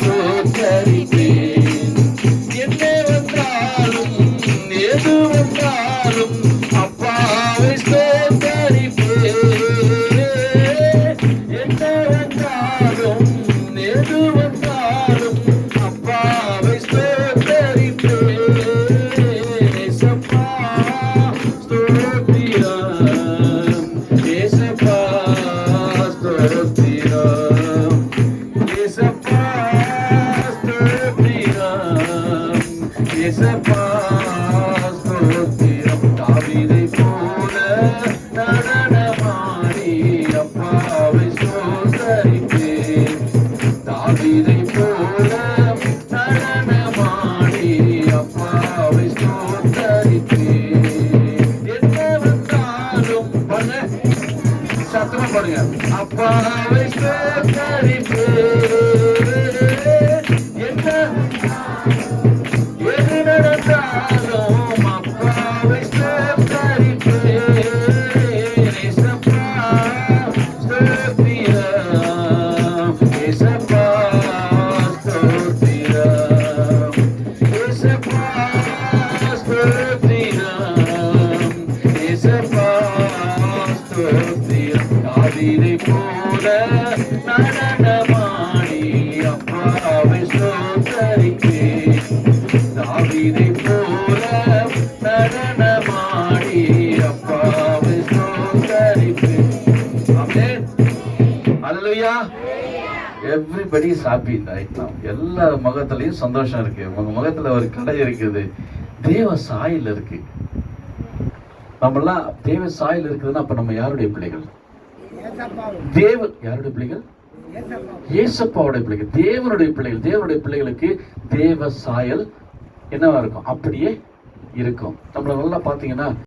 ஸ்தோத்தரிப்பேன். என்ன வந்தாலும் எது வந்தாலும் அப்பாவை ஸ்தோத்தரிப்பேன். என்ன வந்தாலும் எது வந்தாலும் அப்பாவை ஸ்தோத்தரிப்பேன். ஏசப்பா ஸ்தோத்திரம், ஏசப்பா ஸ்தோத்திரம், ஏசப்பா ஸ்தோத்திரம், ஏசப்பா ஸ்தோத்திரம். தாவீதை போல நடனமாடி அப்பாவை ஸ்தோத்தரிப்பேன். தாவீதை போல நடனமாடி அப்பாவை ஸ்தோத்தரிப்பேன். என்ன வந்தாலும் பண்ண சத்தமா பாருங்க. அப்பாவை ஸ்தோத்தரிப்பேன். என்ன எது நடந்தாலும் அப்பாவை ஸ்தோத்தரிப்பேன். ஏசப்பா ஸ்தோத்திரம், ஏசப்பா ஸ்தோத்திரம், ஏசப்பா ஸ்தோத்திரம், ஏசப்பா ஸ்தோத்திரம். தாவீதை போல நடனமாடி அப்பாவை ஸ்தோத்தரிப்பேன். தாவீதை போல நடனமாடி அப்பாவை ஸ்தோத்தரிப்பேன். ஆமென். ஹல்லேலூயா. Everybody is happy right now. எல்லா முகத்திலையும் சந்தோஷம் இருக்கு. உங்க முகத்துல ஒரு கடை இருக்குது. தேவ சாயல் இருக்கு. நம்மெல்லாம் தேவ சாயல் இருக்குதுன்னா அப்ப நம்ம யாருடைய பிள்ளைகள்? யாருடைய பிள்ளைகள்? ஏசப்பாவுடைய பிள்ளைகள், தேவனுடைய பிள்ளைகள். தேவனுடைய பிள்ளைகளுக்கு தேவ சாயல் என்னவா இருக்கும்? அப்படியே இருக்கும். நம்மள நல்லா பாத்தீங்கன்னா